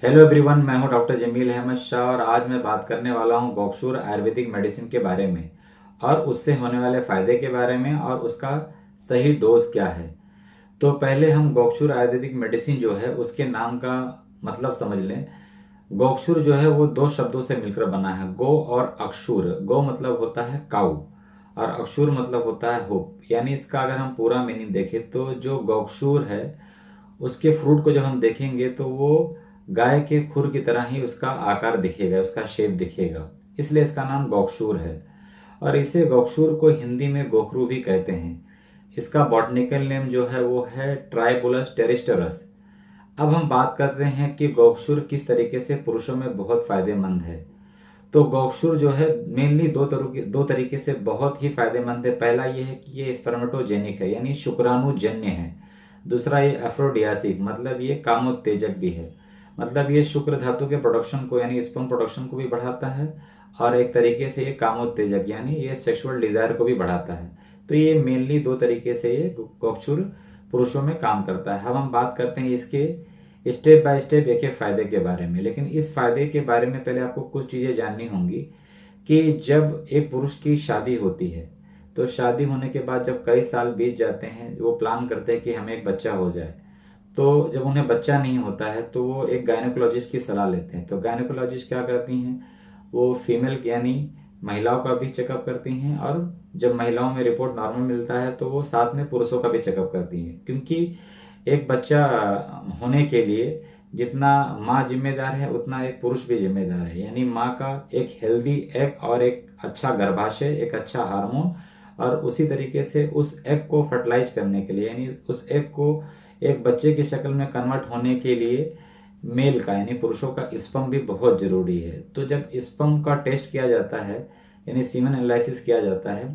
Hello everyone, मैं हूं doctor Jameel Ahmad Shah और आज मैं बात करने वाला हूं गोक्षूर आयुर्वेदिक मेडिसिन के बारे में और उससे होने वाले फ़ायदे के बारे में और उसका सही डोज क्या है। तो पहले हम गोक्षूर आयुर्वेदिक मेडिसिन जो है उसके नाम का मतलब समझ लें। गोक्षूर जो है वो दो शब्दों से मिलकर बना है, गो और अक्षूर। गो मतलब होता है काऊ और अक्षूर मतलब होता है हुप। यानी इसका अगर हम पूरा मीनिंग देखें तो जो गोक्षूर है उसके फ्रूट को जब हम देखेंगे तो वो गाय के खुर की तरह ही उसका आकार दिखेगा, उसका शेप दिखेगा, इसलिए इसका नाम गोक्षूर है। और इसे गोक्षूर को हिंदी में गोखरू भी कहते हैं। इसका बॉटनिकल नेम जो है वो है ट्राइबोलस टेरिस्टरस। अब हम बात करते हैं कि गोक्षूर किस तरीके से पुरुषों में बहुत फायदेमंद है। तो गोक्षूर जो है मेनली दो तरीके से बहुत ही फायदेमंद है। पहला ये है कि ये स्पर्मेटोजेनिक है, यानी शुक्राणुजन्य है। दूसरा ये एफ्रोडियासिक, मतलब ये कामोत्तेजक भी है। मतलब ये शुक्र धातु के प्रोडक्शन को यानी स्पर्म प्रोडक्शन को भी बढ़ाता है और एक तरीके से ये कामोत्तेजक यानी ये सेक्सुअल डिजायर को भी बढ़ाता है। तो ये मेनली दो तरीके से ये गोक्षूर पुरुषों में काम करता है। अब हम बात करते हैं इसके स्टेप बाय स्टेप एक एक फायदे के बारे में। लेकिन इस फायदे के बारे में पहले आपको कुछ चीज़ें जाननी होंगी कि जब एक पुरुष की शादी होती है तो शादी होने के बाद जब कई साल बीत जाते हैं वो प्लान करते हैं कि हमें एक बच्चा हो जाए। तो जब उन्हें बच्चा नहीं होता है तो वो एक गायनेकोलॉजिस्ट की सलाह लेते हैं। तो गायनेकोलॉजिस्ट क्या करती हैं, वो फीमेल यानी महिलाओं का भी चेकअप करती हैं और जब महिलाओं में रिपोर्ट नॉर्मल मिलता है तो वो साथ में पुरुषों का भी चेकअप करती हैं। क्योंकि एक बच्चा होने के लिए जितना माँ जिम्मेदार है उतना एक पुरुष भी जिम्मेदार है। यानी माँ का एक हेल्दी एग और एक अच्छा गर्भाशय, एक अच्छा हार्मोन और उसी तरीके से उस एग को फर्टिलाइज करने के लिए यानी उस एग को एक बच्चे की शक्ल में कन्वर्ट होने के लिए मेल का यानी पुरुषों का स्पर्म भी बहुत जरूरी है। तो जब स्पर्म का टेस्ट किया जाता है यानी सीमेन एनालिसिस किया जाता है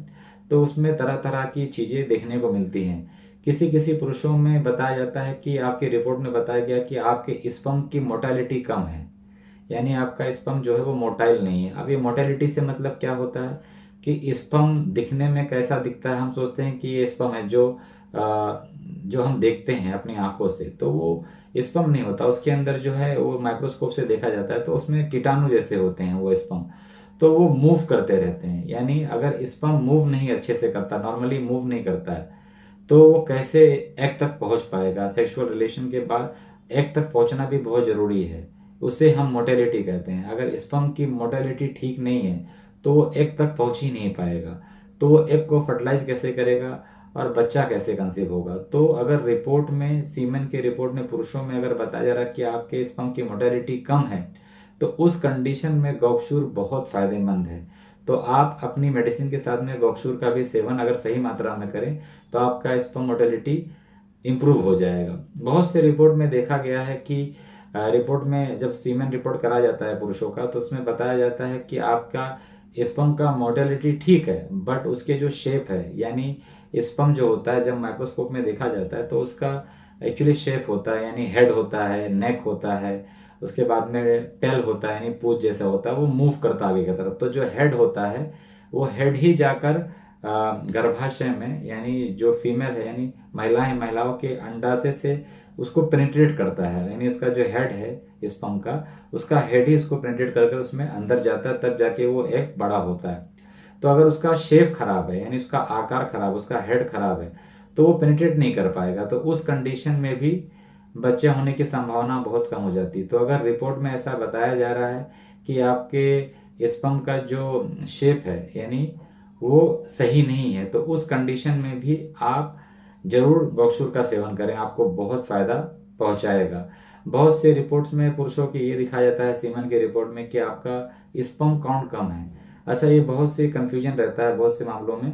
तो उसमें तरह तरह की चीज़ें देखने को मिलती हैं। किसी किसी पुरुषों में बताया जाता है कि आपकी रिपोर्ट में बताया गया कि आपके स्पर्म की मोटालिटी कम है, यानी आपका स्पर्म जो है वो मोटाइल नहीं है। अब ये मोटालिटी से मतलब क्या होता है कि स्पर्म दिखने में कैसा दिखता है, हम सोचते हैं कि ये स्पर्म है जो हम देखते हैं अपनी आंखों से, तो वो स्पर्म नहीं होता। उसके अंदर जो है वो माइक्रोस्कोप से देखा जाता है तो उसमें कीटाणु जैसे होते हैं वो स्पर्म, तो वो मूव करते रहते हैं। यानी अगर स्पर्म मूव नहीं अच्छे से करता, नॉर्मली मूव नहीं करता है, तो वो कैसे एग तक पहुंच पाएगा। सेक्सुअल रिलेशन के बाद एग तक पहुंचना भी बहुत ज़रूरी है, उसे हम मोटेलिटी कहते हैं। अगर स्पर्म की मोटेलिटी ठीक नहीं है तो वो एग तक पहुंच ही नहीं पाएगा, तो वो एग को फर्टिलाइज कैसे करेगा और बच्चा कैसे कंसीव होगा। तो अगर रिपोर्ट में सीमेन के रिपोर्ट में पुरुषों में अगर बताया जा रहा है कि आपके स्पर्म की मोटेलिटी कम है तो उस कंडीशन में गोक्षूर बहुत फायदेमंद है। तो आप अपनी मेडिसिन के साथ में गोक्षूर का भी सेवन अगर सही मात्रा में करें तो आपका स्पर्म मोटेलिटी इम्प्रूव हो जाएगा। बहुत से रिपोर्ट में देखा गया है कि रिपोर्ट में जब सीमेन रिपोर्ट करा जाता है पुरुषों का तो उसमें बताया जाता है कि आपका स्पर्म का मोटेलिटी ठीक है बट उसके जो शेप है यानी स्पर्म जो होता है जब माइक्रोस्कोप में देखा जाता है तो उसका एक्चुअली शेप होता है, यानी हेड होता है, नेक होता है, उसके बाद में टेल होता है यानी पूंछ जैसा होता है, वो मूव करता है आगे की तरफ। तो जो हेड होता है वो हेड ही जाकर गर्भाशय में यानी जो फीमेल है यानी महिलाओं के अंडाशय से उसको पेनिट्रेट करता है। यानी उसका जो हेड है स्पर्म का, उसका हेड ही उसको पेनिट्रेट करके उसमें अंदर जाता है, तब जाके वो एक बड़ा होता है। तो अगर उसका शेप खराब है यानी उसका आकार खराब, उसका हेड खराब है तो वो पेनिट्रेट नहीं कर पाएगा। तो उस कंडीशन में भी बच्चे होने की संभावना बहुत कम हो जाती है। तो अगर रिपोर्ट में ऐसा बताया जा रहा है कि आपके स्पर्म का जो शेप है यानी वो सही नहीं है तो उस कंडीशन में भी आप जरूर गोक्षूर का सेवन करें, आपको बहुत फायदा पहुंचाएगा। बहुत से रिपोर्ट्स में पुरुषों के ये दिखाया जाता है सीमन के रिपोर्ट में कि आपका स्पर्म काउंट कम है। अच्छा, ये बहुत से कंफ्यूजन रहता है बहुत से मामलों में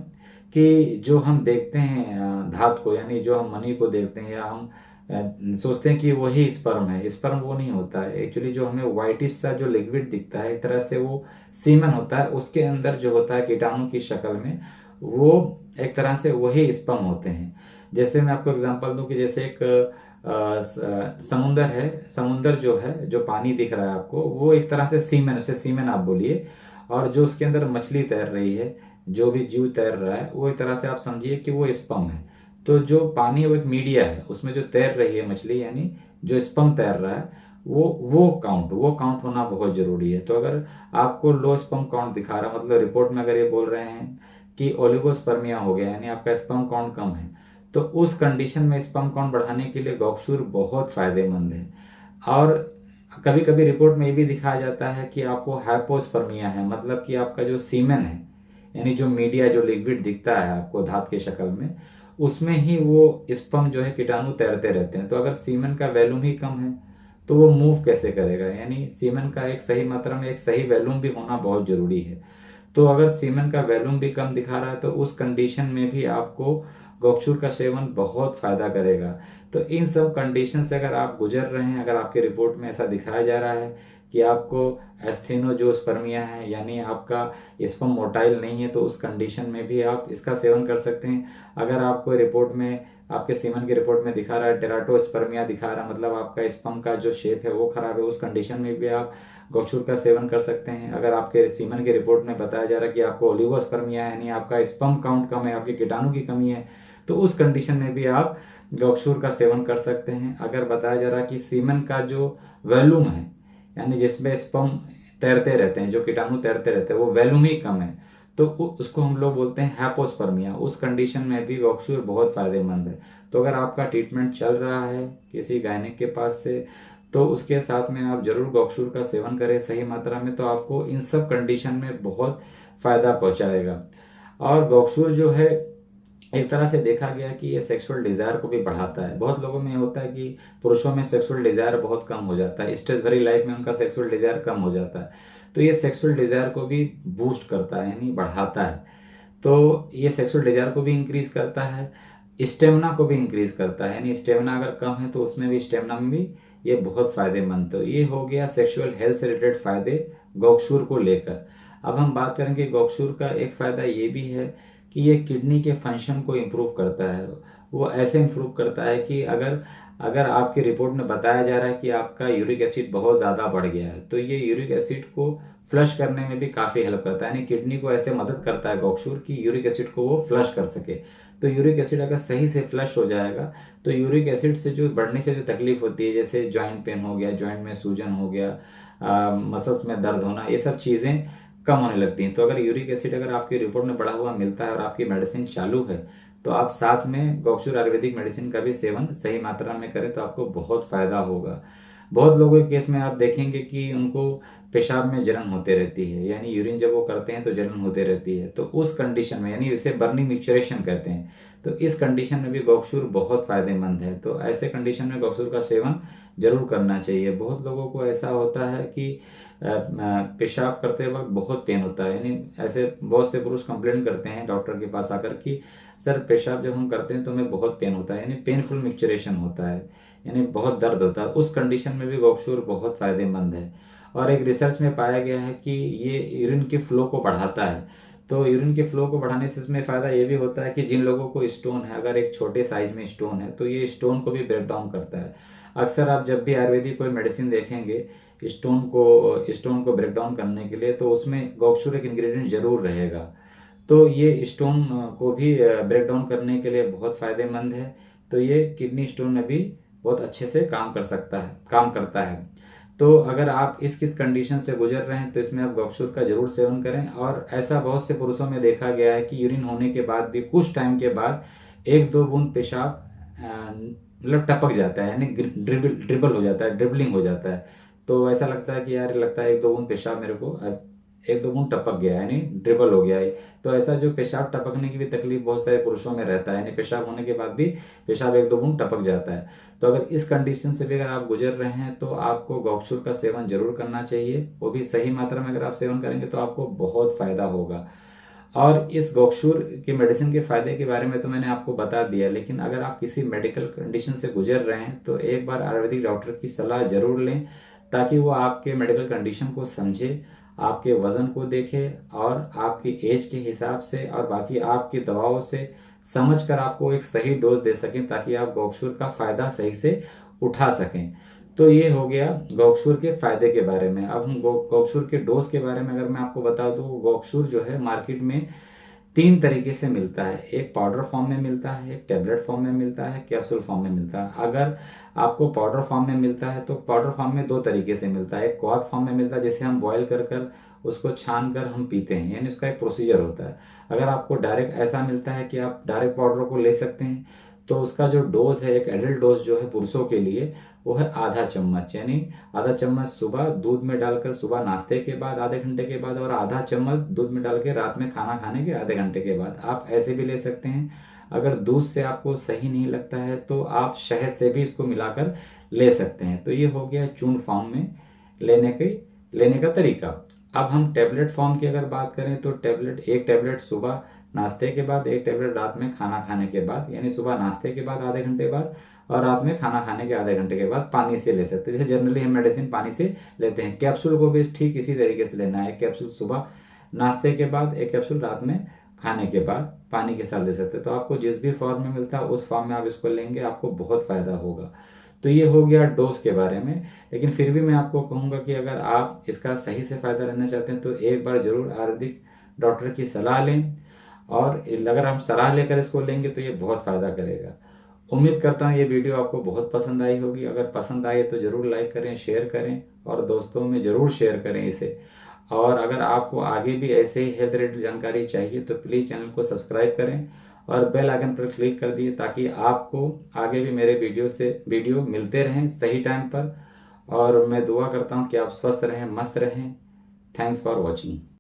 कि जो हम देखते हैं धात को यानी जो हम मनी को देखते हैं या हम सोचते हैं कि वही स्पर्म है। स्पर्म वो नहीं होता है एक्चुअली। जो हमें व्हाइटिश सा जो लिक्विड दिखता है एक तरह से वो सीमन होता है, उसके अंदर जो होता है कीटाणु की शक्ल में वो एक तरह से वही स्पर्म होते हैं। जैसे मैं आपको एग्जांपल दूं कि जैसे एक समुंदर है, समुंदर जो है जो पानी दिख रहा है आपको वो एक तरह से सीमन, उसे सीमन आप बोलिए, और जो उसके अंदर मछली तैर रही है, जो भी जीव तैर रहा है वो एक तरह से आप समझिए कि वो स्पर्म है। तो जो पानी वो एक मीडिया है, उसमें जो तैर रही है मछली यानी जो स्पर्म तैर रहा है वो काउंट होना बहुत ज़रूरी है। तो अगर आपको लो स्पर्म काउंट दिखा रहा, मतलब रिपोर्ट में अगर ये बोल रहे हैं कि ओलिगोस्पर्मिया हो गया, यानी आपका स्पर्म काउंट कम है, तो उस कंडीशन में स्पर्म काउंट बढ़ाने के लिए गौक्षूर बहुत फायदेमंद है। और कभी कभी रिपोर्ट में ये भी दिखाया जाता है कि आपको हाइपोस्पर्मिया है, मतलब कि आपका जो सीमेन है, यानी जो मीडिया, जो लिक्विड दिखता है आपको धात के शक्ल में, उसमें ही वो स्पर्म जो है कीटाणु तैरते रहते हैं। तो अगर सीमेन का वैल्यूम ही कम है तो वो मूव कैसे करेगा, यानी सीमेन का एक सही मात्रा में एक सही वैल्यूम भी होना बहुत जरूरी है। तो अगर सीमेन का वैल्यूम भी कम दिखा रहा है तो उस कंडीशन में भी आपको गौक्षूर का सेवन बहुत फायदा करेगा। तो इन सब कंडीशन से अगर आप गुजर रहे हैं, अगर आपके रिपोर्ट में ऐसा दिखाया जा रहा है कि आपको एस्थेनोजोस्पर्मिया है, यानी आपका स्पर्म मोटाइल नहीं है, तो उस कंडीशन में भी आप इसका सेवन कर सकते हैं। अगर आपको रिपोर्ट में, आपके सीमन की रिपोर्ट में दिखा रहा है टेराटोस्पर्मिया दिखा रहा है, मतलब आपका स्पर्म का जो शेप है वो खराब है, उस कंडीशन में भी आप गौक्षूर का सेवन कर सकते हैं। अगर आपके सीमन की रिपोर्ट में बताया जा रहा है कि आपको ओलिगोस्पर्मिया है, यानी आपका स्पर्म काउंट कम है, आपके कीटाणु की कमी है, तो उस कंडीशन में भी आप गौक्षूर का सेवन कर सकते हैं। अगर बताया जा रहा है कि सीमन का जो वैल्यूम है, यानी जिसमें स्पर्म तैरते रहते हैं, जो कीटाणु तैरते रहते हैं, वो वैल्यूम ही कम है, तो उसको हम लोग बोलते हैं हैपोस्पर्मिया। उस कंडीशन में भी गौक्षूर बहुत फायदेमंद है। तो अगर आपका ट्रीटमेंट चल रहा है किसी गायनिक के पास से, तो उसके साथ में आप जरूर गौक्षूर का सेवन करें सही मात्रा में, तो आपको इन सब कंडीशन में बहुत फायदा पहुंचाएगा। और गौक्षूर जो है, एक तरह से देखा गया कि ये सेक्सुअल डिजायर को भी बढ़ाता है। बहुत लोगों में ये होता है कि पुरुषों में सेक्सुअल डिजायर बहुत कम हो जाता है, स्ट्रेस भरी लाइफ में उनका सेक्सुअल डिजायर कम हो जाता है, तो ये सेक्सुअल डिजायर को भी बूस्ट करता है, यानी बढ़ाता है। तो ये सेक्सुअल डिजायर को भी इंक्रीज करता है, स्टेमिना को भी इंक्रीज करता है, यानी स्टेमिना अगर कम है तो उसमें भी, स्टेमिना में भी ये बहुत फायदेमंद। तो ये हो गया सेक्सुअल हेल्थ से रिलेटेड फायदे गौक्षूर को लेकर। अब हम बात करेंगे गौक्षूर का एक फायदा ये भी है कि ये किडनी के फंक्शन को इम्प्रूव करता है। वो ऐसे इम्प्रूव करता है कि अगर अगर आपकी रिपोर्ट में बताया जा रहा है कि आपका यूरिक एसिड बहुत ज़्यादा बढ़ गया है, तो ये यूरिक एसिड को फ्लश करने में भी काफ़ी हेल्प करता है, यानी किडनी को ऐसे मदद करता है गौक्षूर कि यूरिक एसिड को वो फ्लश कर सके। तो यूरिक एसिड अगर सही से फ्लश हो जाएगा तो यूरिक एसिड से जो बढ़ने से जो तकलीफ होती है, जैसे जॉइंट पेन हो गया, जॉइंट में सूजन हो गया, मसल्स में दर्द होना, ये सब चीज़ें कम होने लगती हैं। तो अगर यूरिक एसिड अगर आपकी रिपोर्ट में बढ़ा हुआ मिलता है और आपकी मेडिसिन चालू है, तो आप साथ में गौक्षूर आयुर्वेदिक मेडिसिन का भी सेवन सही मात्रा में करें तो आपको बहुत फायदा होगा। बहुत लोगों के केस में आप देखेंगे कि उनको पेशाब में जलन होते रहती है, यानी यूरिन जब वो करते हैं तो जलन होते रहती है। तो उस कंडीशन में, यानी इसे बर्निंग मिक्सचरेशन कहते हैं, तो इस कंडीशन में भी गौक्षूर बहुत फायदेमंद है। तो ऐसे कंडीशन में गौक्षूर का सेवन जरूर करना चाहिए। बहुत लोगों को ऐसा होता है कि पेशाब करते वक्त बहुत पेन होता है, यानी ऐसे बहुत से पुरुष कंप्लेंट करते हैं डॉक्टर के पास आकर कि सर पेशाब जब हम करते हैं तो हमें बहुत पेन होता है, यानी पेनफुल मिक्सचरेशन होता है, यानी बहुत दर्द होता है। उस कंडीशन में भी गौक्षूर बहुत फायदेमंद है। और एक रिसर्च में पाया गया है कि ये यूरिन के फ्लो को बढ़ाता है। तो यूरिन के फ्लो को बढ़ाने से इसमें फ़ायदा ये भी होता है कि जिन लोगों को स्टोन है, अगर एक छोटे साइज में स्टोन है तो ये स्टोन को भी ब्रेक डाउन करता है। अक्सर आप जब भी आयुर्वेदिक कोई मेडिसिन देखेंगे स्टोन को ब्रेक डाउन करने के लिए, तो उसमें गौक्षूर एक इंग्रेडिएंट जरूर रहेगा। तो ये स्टोन को भी ब्रेक डाउन करने के लिए बहुत फायदेमंद है। तो ये किडनी स्टोन में भी बहुत अच्छे से काम करता है। तो अगर आप किस कंडीशन से गुजर रहे हैं तो इसमें आप गौक्षूर का जरूर सेवन करें। और ऐसा बहुत से पुरुषों में देखा गया है कि यूरिन होने के बाद भी कुछ टाइम के बाद 1-2 बूंद पेशाब मतलब टपक जाता है, यानी ड्रिबल हो जाता है, ड्रिबलिंग हो जाता है। तो ऐसा लगता है कि यार लगता है 1-2 बूंद पेशाब मेरे को 1-2 बूंद टपक गया, यानी ड्रिबल हो गया है। तो ऐसा जो पेशाब टपकने की भी तकलीफ बहुत सारे पुरुषों में रहता है, यानी पेशाब होने के बाद भी पेशाब 1-2 बूंद टपक जाता है। तो अगर इस कंडीशन से भी अगर आप गुजर रहे हैं तो आपको गौक्षूर का सेवन जरूर करना चाहिए, वो भी सही मात्रा में। अगर आप सेवन करेंगे तो आपको बहुत फायदा होगा। और इस गौक्षूर की मेडिसिन के फायदे के बारे में तो मैंने आपको बता दिया, लेकिन अगर आप किसी मेडिकल कंडीशन से गुजर रहे हैं तो एक बार आयुर्वेदिक डॉक्टर की सलाह जरूर लें, ताकि वो आपके मेडिकल कंडीशन को समझे, आपके वजन को देखे और आपकी एज के हिसाब से और बाकी आपकी दवाओं से समझकर आपको एक सही डोज दे सकें, ताकि आप गौक्षूर का फायदा सही से उठा सकें। तो ये हो गया गौक्षूर के फायदे के बारे में। अब हम गौक्षूर के डोज के बारे में अगर मैं आपको बता दूं, गौक्षूर जो है मार्केट में 3 तरीके से मिलता है। एक पाउडर फॉर्म में मिलता है, एक टेबलेट फॉर्म में मिलता है, कैप्सूल फॉर्म में मिलता है। अगर आपको पाउडर फॉर्म में मिलता है, तो पाउडर फॉर्म में दो तरीके से मिलता है। एक क्वाथ फॉर्म में मिलता है, जिसे हम बॉयल कर कर उसको छान कर हम पीते हैं, यानी उसका एक प्रोसीजर होता है। अगर आपको डायरेक्ट ऐसा मिलता है कि आप डायरेक्ट पाउडर को ले सकते हैं, तो उसका जो डोज है, एक एडल्ट डोज जो है पुरुषों के लिए, वो है आधा चम्मच, यानी आधा चम्मच सुबह दूध में डालकर सुबह नाश्ते के बाद आधे घंटे के बाद, और आधा चम्मच दूध में डाल के रात में खाना खाने के आधे घंटे के बाद। आप ऐसे भी ले सकते हैं। अगर दूध से आपको सही नहीं लगता है तो आप शहद से भी इसको मिलाकर ले सकते हैं। तो ये हो गया चूर्ण फॉर्म में लेने का तरीका। अब हम टेबलेट फॉर्म की अगर बात करें तो एक टेबलेट सुबह नाश्ते के बाद, एक टेबलेट रात में खाना खाने के बाद, यानी सुबह नाश्ते के बाद आधे घंटे बाद और रात में खाना खाने के आधे घंटे के बाद पानी से ले सकते हैं। जैसे जनरली हम मेडिसिन पानी से लेते हैं। कैप्सूल को भी ठीक इसी तरीके से लेना है। एक कैप्सूल सुबह नाश्ते के बाद, एक कैप्सूल रात में खाने के बाद पानी के साथ ले सकते हैं। तो आपको जिस भी फॉर्म में मिलता है उस फॉर्म में आप इसको लेंगे, आपको बहुत फायदा होगा। तो ये हो गया डोज के बारे में। लेकिन फिर भी मैं आपको कहूँगा कि अगर आप इसका सही से फायदा लेना चाहते हैं तो एक बार जरूर आयुर्वेदिक डॉक्टर की सलाह लें, और अगर हम सलाह लेकर इसको लेंगे तो ये बहुत फायदा करेगा। उम्मीद करता हूँ ये वीडियो आपको बहुत पसंद आई होगी। अगर पसंद आए तो जरूर लाइक करें, शेयर करें और दोस्तों में जरूर शेयर करें इसे। और अगर आपको आगे भी ऐसे ही हेल्थ रिलेटेड जानकारी चाहिए तो प्लीज़ चैनल को सब्सक्राइब करें और बेल आइकन पर क्लिक कर दिए, ताकि आपको आगे भी मेरे वीडियो मिलते रहें सही टाइम पर। और मैं दुआ करता हूँ कि आप स्वस्थ रहें, मस्त रहें। Thanks for watching.